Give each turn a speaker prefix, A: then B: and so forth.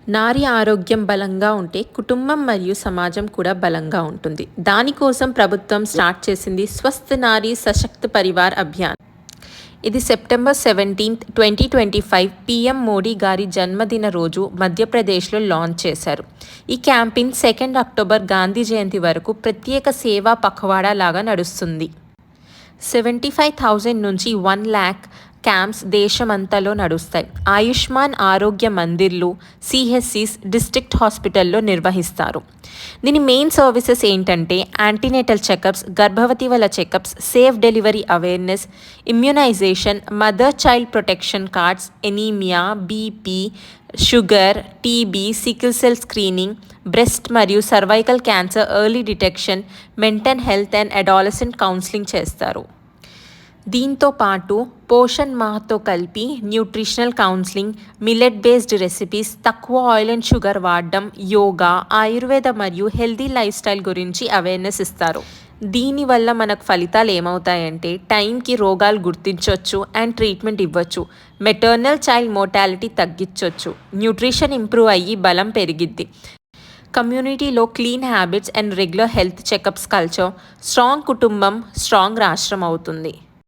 A: నారి ఆరోగ్యం బలంగా ఉంటే కుటుంబం మరియు సమాజం కూడా బలంగా ఉంటుంది. దానికోసం ప్రభుత్వం స్టార్ట్ చేసింది స్వస్థ్ నారీ సశక్త్ పరివార్ అభియాన్. ఇది సెప్టెంబర్ 17, 2025 పీఎం మోడీ గారి జన్మదిన రోజు మధ్యప్రదేశ్లో లాంచ్ చేశారు. ఈ క్యాంపెయిన్ 2 అక్టోబర్ గాంధీ జయంతి వరకు ప్రత్యేక సేవా పఖవాడా లాగా నడుస్తుంది. 75,000 నుంచి 1 lakh క్యాంప్స్ దేశమంతలో నడుస్తాయి. ఆయుష్మాన్ ఆరోగ్య మందిర్లు, సిహెచ్సిస్, డిస్ట్రిక్ట్ హాస్పిటల్లో నిర్వహిస్తారు. దీని మెయిన్ సర్వీసెస్ ఏంటంటే యాంటీనేటల్ చెకప్స్, గర్భవతి checkups, safe delivery awareness, immunisation, mother child protection cards, anaemia, BP, sugar, TB, sickle cell screening, breast మరియు cervical cancer early detection, mental health and adolescent counselling చేస్తారు. దీంతో పాటు పోషణ్ మాహ్తో కలిపి nutritional counselling, millet based recipes, తక్కువ oil and sugar వాడడం, యోగా, ఆయుర్వేద మరియు healthy lifestyle గురించి awareness ఇస్తారు. దీనివల్ల మనకు ఫలితాలు ఏమవుతాయంటే టైంకి రోగాలు గుర్తించవచ్చు అండ్ ట్రీట్మెంట్ ఇవ్వచ్చు, మెటర్నల్ చైల్డ్ మోర్టాలిటీ తగ్గించవచ్చు, న్యూట్రిషన్ ఇంప్రూవ్ అయ్యి బలం పెరిగిద్ది. కమ్యూనిటీలో clean habits and regular health checkups culture, strong కుటుంబం స్ట్రాంగ్ రాష్ట్రం అవుతుంది.